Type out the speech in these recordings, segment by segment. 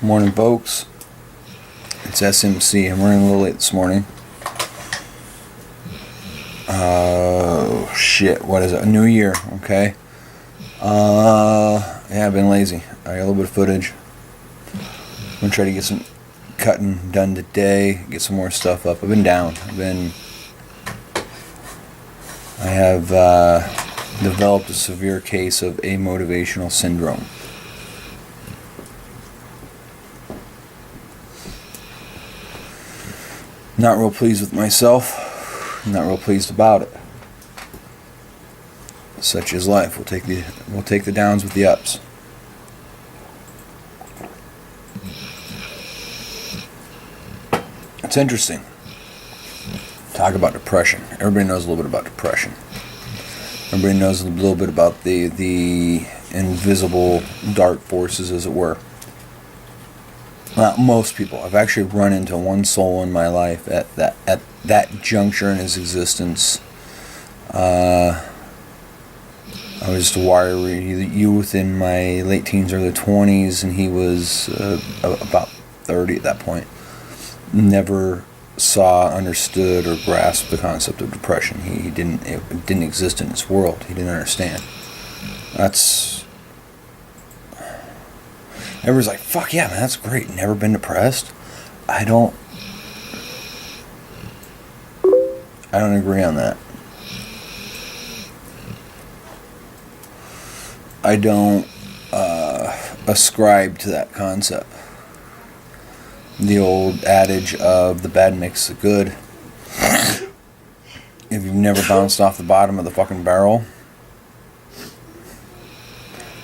Morning, folks. It's SMC. I'm running a little late this morning. Oh, shit. What is it? A new year, okay? Yeah, I've been lazy. I got a little bit of footage. I'm going to try to get some cutting done today, get some more stuff up. I've been down. I have developed a severe case of amotivational syndrome. Not real pleased with myself. Not real pleased about it. Such is life. We'll take the downs with the ups. It's interesting. Talk about depression. Everybody knows a little bit about depression. Everybody knows a little bit about the invisible dark forces, as it were. Not most people. I've actually run into one soul in my life at that juncture in his existence. I was just a wiry youth in my late teens, early 20s, and he was about 30 at that point. Never saw, understood, or grasped the concept of depression. It didn't exist in his world. He didn't understand. Everyone's like, fuck yeah, man, that's great. Never been depressed? I don't agree on that. I don't ascribe to that concept. The old adage of the bad makes the good. If you've never bounced off the bottom of the fucking barrel,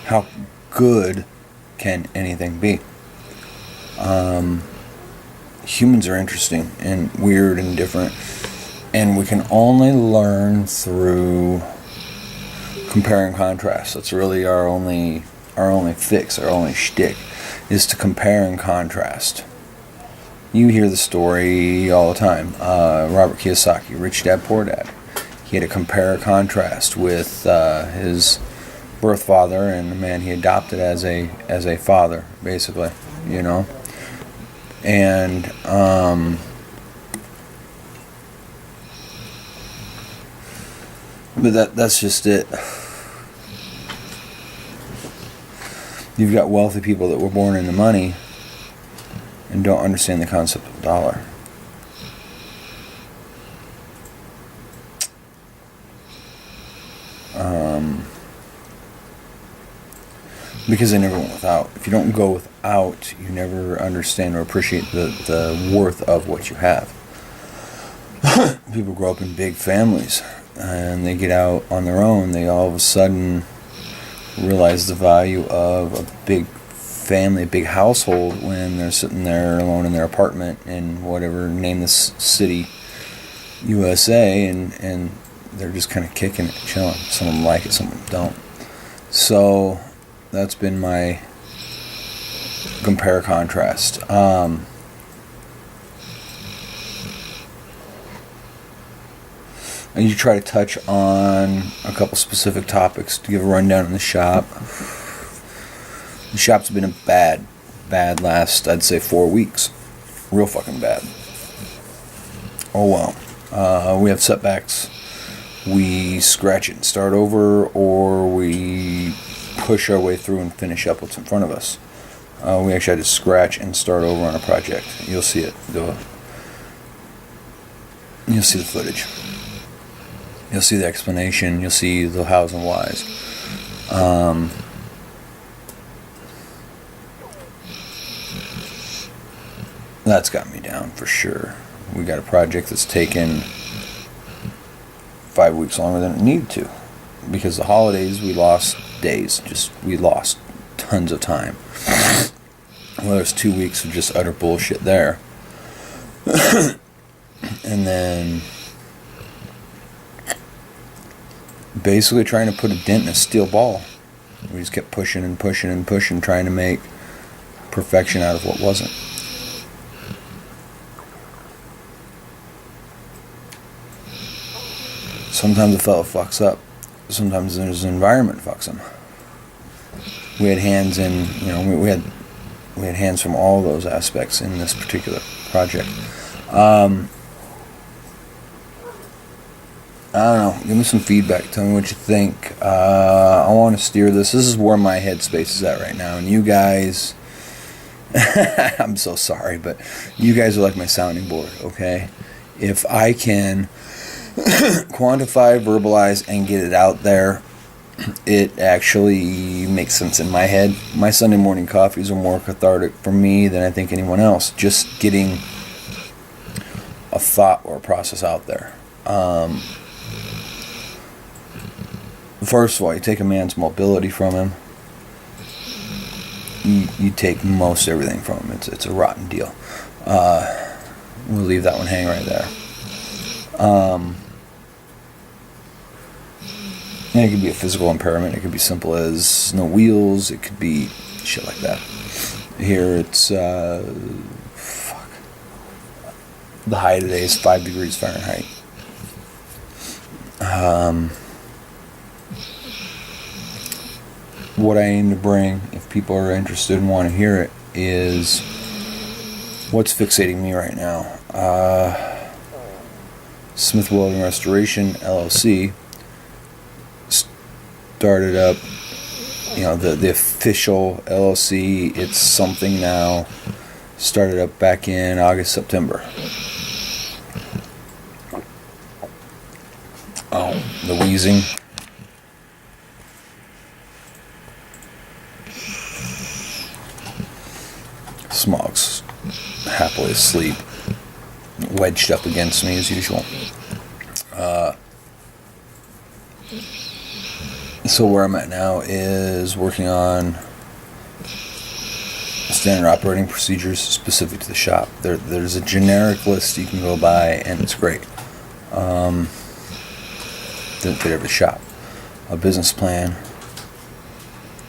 how good can anything be? Humans are interesting and weird and different, and we can only learn through compare and contrast. That's really our only fix, our only shtick, is to compare and contrast. You hear the story all the time. Robert Kiyosaki, Rich Dad Poor Dad. He had to compare and contrast with his birth father and the man he adopted as a father, basically, you know. And but that's just it. You've got wealthy people that were born into money and don't understand the concept of dollar. Because they never went without. If you don't go without, you never understand or appreciate the worth of what you have. People grow up in big families and they get out on their own. They all of a sudden realize the value of a big family, a big household, when they're sitting there alone in their apartment in whatever, name this city, USA, and they're just kind of kicking it, chilling. Some of them like it, some of them don't. So that's been my compare contrast. And you try to touch on a couple specific topics to give a rundown in the shop. The shop's been a bad last, I'd say, 4 weeks. Real fucking bad. Oh well. We have setbacks. We scratch it and start over, or we push our way through and finish up what's in front of us. We actually had to scratch and start over on a project. You'll see it. You'll see the footage. You'll see the explanation. You'll see the hows and whys. That's got me down for sure. We got a project that's taken 5 weeks longer than it needed to. Because the holidays, we lost days. We lost tons of time. Well, there's 2 weeks of just utter bullshit there. And then basically trying to put a dent in a steel ball. We just kept pushing and pushing and pushing, trying to make perfection out of what wasn't. Sometimes a fellow fucks up. Sometimes there's an environment fucks him. We had hands in, we We had hands from all those aspects in this particular project. I don't know. Give me some feedback. Tell me what you think. I want to steer this. This is where my headspace is at right now. And you guys, I'm so sorry, but you guys are like my sounding board, okay? If I can quantify, verbalize, and get it out there, it actually makes sense in my head. My Sunday morning coffees are more cathartic for me than I think anyone else. Just getting a thought or a process out there. First of all, you take a man's mobility from him. You take most everything from him. It's a rotten deal. We'll leave that one hang right there. And it could be a physical impairment. It could be simple as no wheels. It could be shit like that. Here it's the high today is 5 degrees Fahrenheit. What I aim to bring, if people are interested and want to hear it, is what's fixating me right now. Smith Welding Restoration LLC started up, the official LLC. It's something now. Started up back in August, September. Oh, the wheezing. Smog's happily asleep, wedged up against me as usual. So where I'm at now is working on standard operating procedures specific to the shop. There's a generic list you can go by, and it's great. Doesn't fit every shop. A business plan.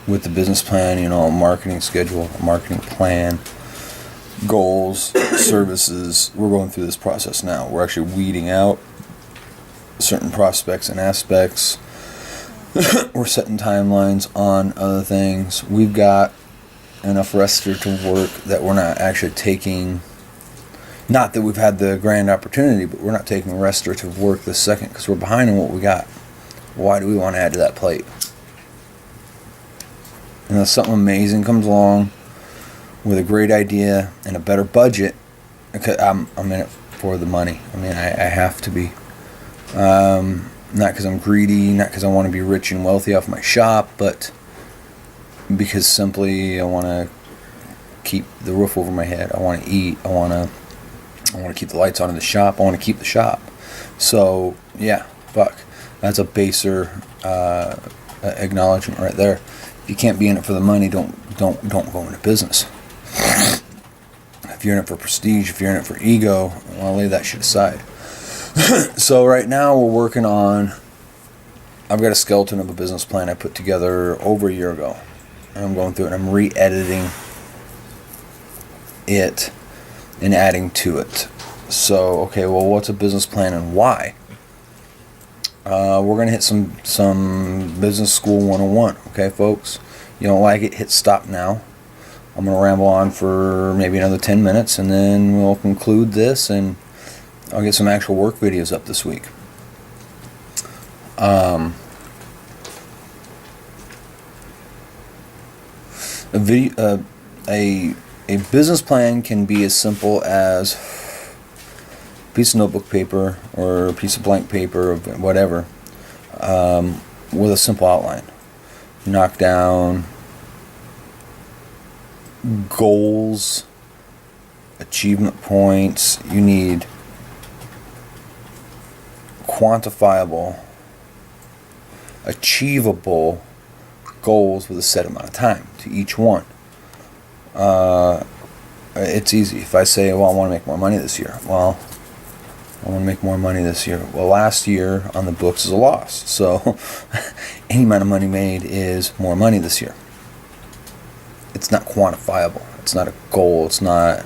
With the business plan, a marketing schedule, a marketing plan, goals, services. We're going through this process now. We're actually weeding out certain prospects and aspects. We're setting timelines on other things. We've got enough restorative work that we're not actually taking. Not that we've had the grand opportunity, but we're not taking restorative work this second because we're behind on what we got. Why do we want to add to that plate? If something amazing comes along with a great idea and a better budget, I'm in it for the money. I have to be. Not because I'm greedy, not because I want to be rich and wealthy off my shop, but because simply I want to keep the roof over my head. I want to eat. I want to keep the lights on in the shop. I want to keep the shop. So yeah, fuck. That's a baser acknowledgement right there. If you can't be in it for the money, don't go into business. If you're in it for prestige, if you're in it for ego, well, lay that shit aside. So right now we're working on, I've got a skeleton of a business plan I put together over a year ago. And I'm going through it and I'm re-editing it and adding to it. So, okay, well, what's a business plan and why? We're going to hit some business school 101, okay, folks? You don't like it, hit stop now. I'm going to ramble on for maybe another 10 minutes, and then we'll conclude this, and I'll get some actual work videos up this week. A business plan can be as simple as a piece of notebook paper or a piece of blank paper or whatever, with a simple outline. Knock down goals, achievement points. You need quantifiable, achievable goals with a set amount of time to each one. It's easy. If I say, well, I want to make more money this year. Well, I want to make more money this year. Well, last year on the books is a loss. So any amount of money made is more money this year. It's not quantifiable. It's not a goal. It's not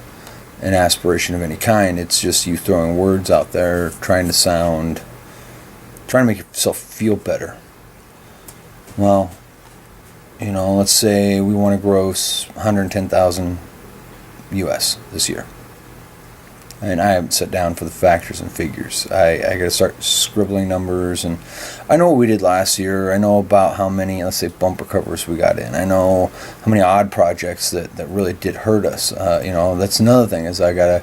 an aspiration of any kind. It's just you throwing words out there, trying to make yourself feel better. Well, let's say we want to gross $110,000 U.S. this year. And I haven't sat down for the factors and figures. I got to start scribbling numbers, and I know what we did last year. I know about how many, let's say, bumper covers we got in. I know how many odd projects that really did hurt us. That's another thing is I got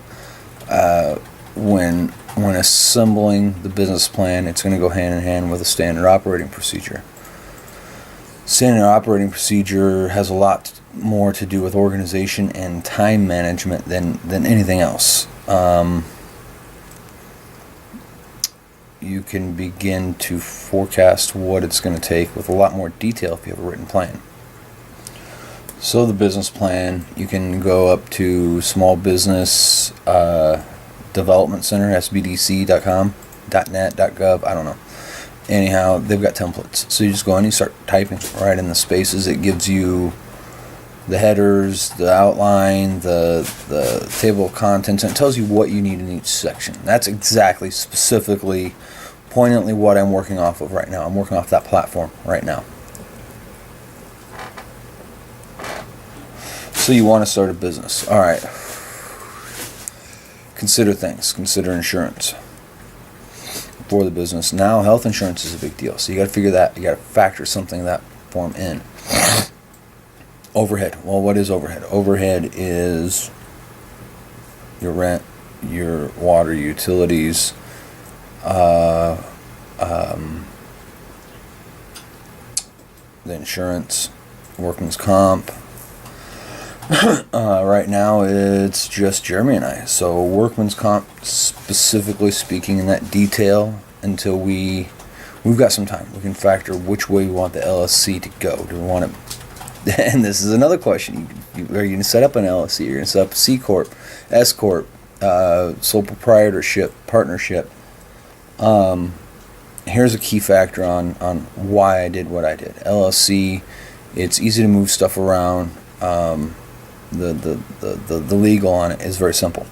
to, when assembling the business plan, it's going to go hand in hand with a standard operating procedure. Standard operating procedure has a lot more to do with organization and time management than anything else. You can begin to forecast what it's going to take with a lot more detail if you have a written plan. So the business plan, you can go up to Small Business Development Center, sbdc.com, .net, .gov, I don't know. Anyhow, they've got templates. So you just go in and you start typing right in the spaces. It gives you the headers, the outline, the table of contents, and it tells you what you need in each section. That's exactly, specifically, poignantly what I'm working off of right now. I'm working off that platform right now. So you want to start a business. All right. Consider things. Consider insurance for the business. Now, health insurance is a big deal. So you got to figure that. You got to factor something in that form in. Overhead. Well, what is overhead? Overhead is your rent, your water, utilities, the insurance, workman's comp. Right now, it's just Jeremy and I. So workman's comp, specifically speaking in that detail, until we've got some time. We can factor which way we want the LLC to go. Do we want it? And this is another question. Are you going to set up an LLC? You're going to set up a C Corp, S Corp, sole proprietorship, partnership. Here's a key factor on why I did what I did. LLC, it's easy to move stuff around. The legal on it is very simple.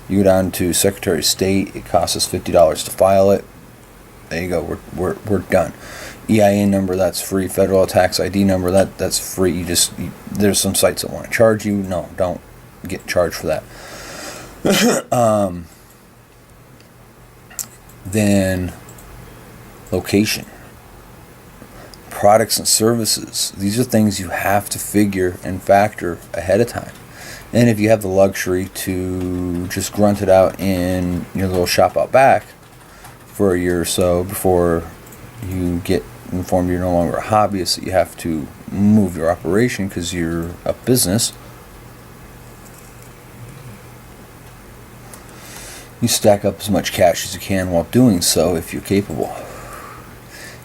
You go down to Secretary of State. It costs us $50 to file it. There you go. We're done. EIN number, that's free. Federal tax ID number, that's free. There's some sites that want to charge you. No, don't get charged for that. Then location, products and services. These are things you have to figure and factor ahead of time. And if you have the luxury to just grunt it out in your little shop out back for a year or so before you get informed you're no longer a hobbyist, that you have to move your operation because you're a business, you stack up as much cash as you can while doing so if you're capable.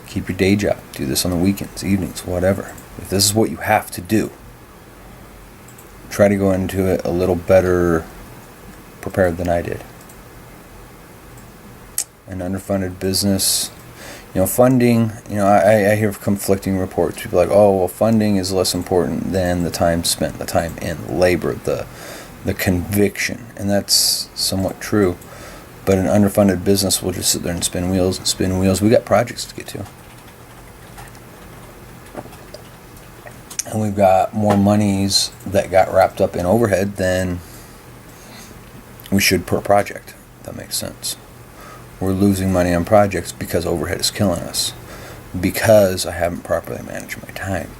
Keep your day job. Do this on the weekends, evenings, whatever. If this is what you have to do, try to go into it a little better prepared than I did. An underfunded business, funding, I hear conflicting reports. People are like, oh, well, funding is less important than the time spent, the time and labor, the conviction. And that's somewhat true. But an underfunded business will just sit there and spin wheels and spin wheels. We got projects to get to. And we've got more monies that got wrapped up in overhead than we should per project. If that makes sense. We're losing money on projects because overhead is killing us. Because I haven't properly managed my time.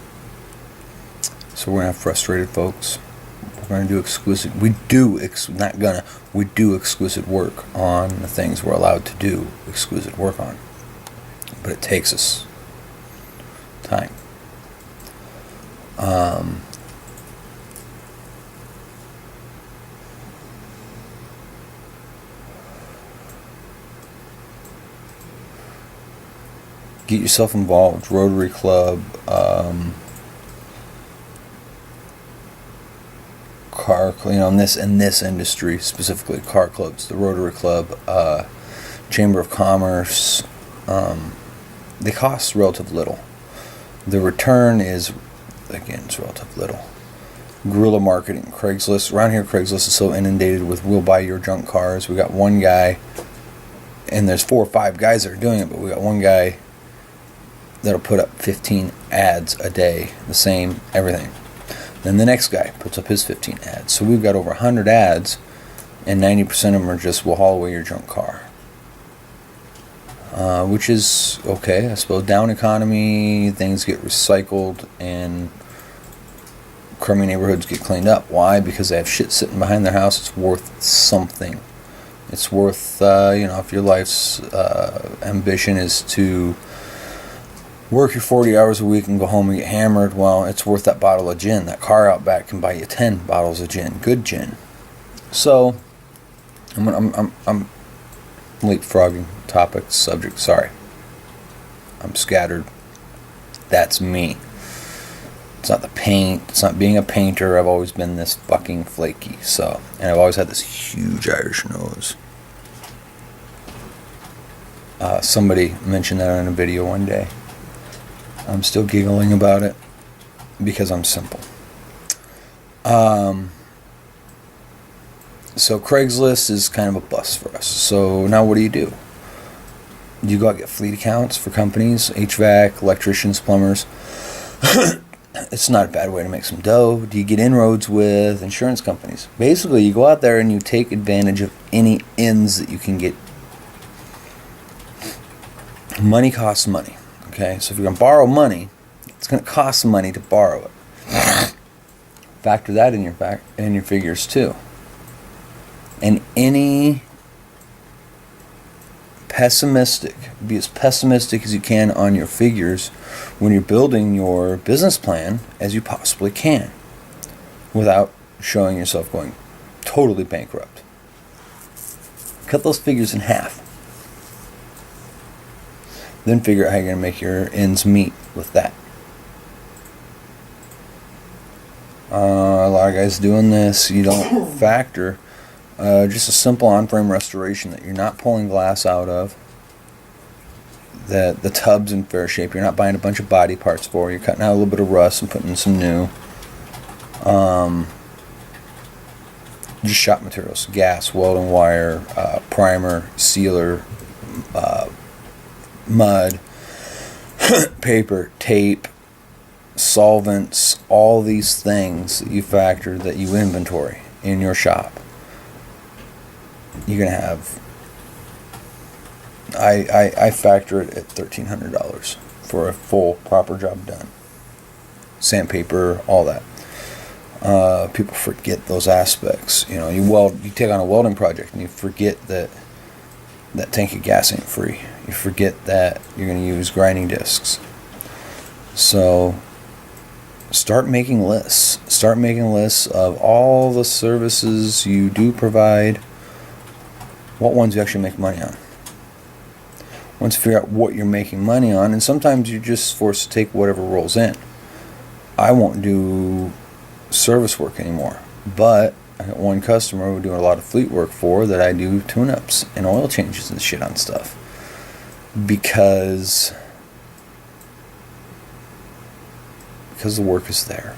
So we're going to have frustrated folks. We're going to do exquisite. We do exquisite work on the things we're allowed to do exquisite work on. But it takes us time. Get yourself involved. Rotary Club, car, in this industry specifically, car clubs, the Rotary Club, Chamber of Commerce. They cost relative little. The return is, again, it's relative little. Guerrilla marketing, Craigslist. Around here, Craigslist is so inundated with "we'll buy your junk cars." We got one guy, and there's 4 or 5 guys that are doing it, but we got one guy that'll put up 15 ads a day, the same everything. Then the next guy puts up his 15 ads. So we've got over 100 ads, and 90% of them are just, we'll haul away your junk car. Which is okay, I suppose. Down economy, things get recycled, and crummy neighborhoods get cleaned up. Why? Because they have shit sitting behind their house. It's worth something. It's worth, if your life's ambition is to work your 40 hours a week and go home and get hammered, well, it's worth that bottle of gin. That car out back can buy you 10 bottles of gin, good gin. So, I'm leapfrogging topic, subject, sorry. I'm scattered. That's me. It's not the paint, it's not being a painter. I've always been this fucking flaky, so, and I've always had this huge Irish nose. Somebody mentioned that on a video one day. I'm still giggling about it because I'm simple. So Craigslist is kind of a bust for us. So now what do? You go out and get fleet accounts for companies, HVAC, electricians, plumbers. It's not a bad way to make some dough. Do you get inroads with insurance companies? Basically, you go out there and you take advantage of any ins that you can get. Money costs money. Okay, so if you're going to borrow money, it's going to cost money to borrow it. Factor that in your figures too. And any be as pessimistic as you can on your figures when you're building your business plan as you possibly can, without showing yourself going totally bankrupt. Cut those figures in half. Then figure out how you're going to make your ends meet with that. A lot of guys doing this, you don't factor just a simple on-frame restoration that you're not pulling glass out of, that the tub's in fair shape, you're not buying a bunch of body parts for, you're cutting out a little bit of rust and putting in some new. Just shop materials, gas, welding wire, primer, sealer, mud, paper, tape, solvents, all these things that you factor, that you inventory in your shop. You're going to have, I factor it at $1,300 for a full proper job done. Sandpaper, all that. People forget those aspects. You take on a welding project and you forget that tank of gas ain't free. You forget that you're going to use grinding discs. So start making lists. Start making lists of all the services you do provide, what ones you actually make money on. Once you figure out what you're making money on, and sometimes you're just forced to take whatever rolls in. I won't do service work anymore, but I got one customer we're doing a lot of fleet work for that I do tune-ups and oil changes and shit on stuff, because the work is there.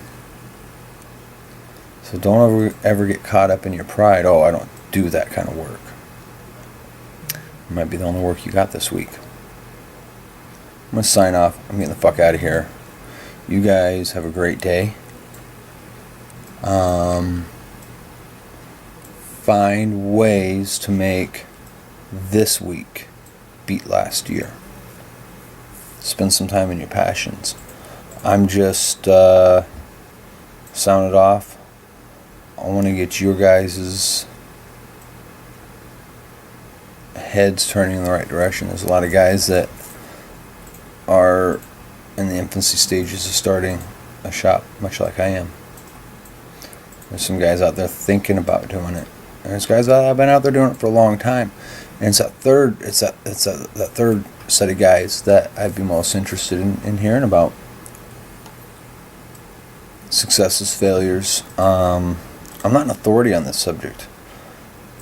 So don't ever get caught up in your pride. Oh, I don't do that kind of work. It might be the only work you got this week. I'm going to sign off. I'm getting the fuck out of here. You guys have a great day. Find ways to make this week beat last year. Spend some time in your passions. I'm just sounded off. I want to get your guys' heads turning in the right direction. There's a lot of guys that are in the infancy stages of starting a shop, much like I am. There's some guys out there thinking about doing it. And there's guys that have been out there doing it for a long time. And it's that third set of guys that I'd be most interested in hearing about. Successes, failures. I'm not an authority on this subject.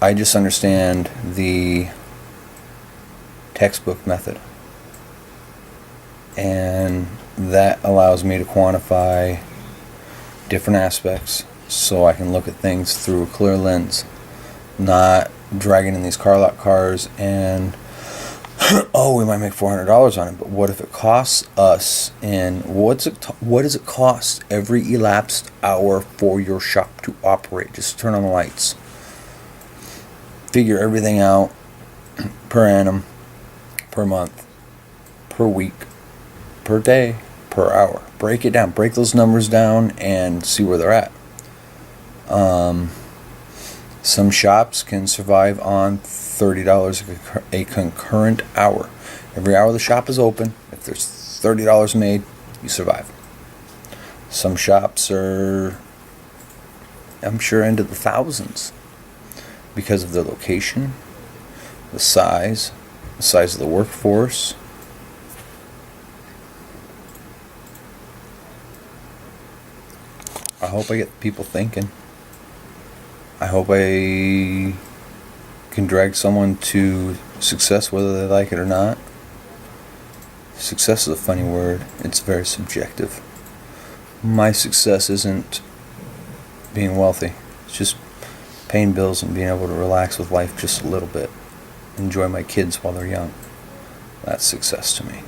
I just understand the textbook method. And that allows me to quantify different aspects so I can look at things through a clear lens, not dragging in these car lot cars and Oh, we might make $400 on it, but what if it costs us? And what does it cost every elapsed hour for your shop to operate? Just turn on the lights. Figure everything out per annum, per month, per week, per day, per hour. Break it down. Break those numbers down and see where they're at. Some shops can survive on $30 a concurrent hour. Every hour the shop is open, if there's $30 made, you survive. Some shops are, I'm sure, into the thousands because of their location, the size of the workforce. I hope I get people thinking. I hope I can drag someone to success whether they like it or not. Success is a funny word. It's very subjective. My success isn't being wealthy. It's just paying bills and being able to relax with life just a little bit. Enjoy my kids while they're young. That's success to me.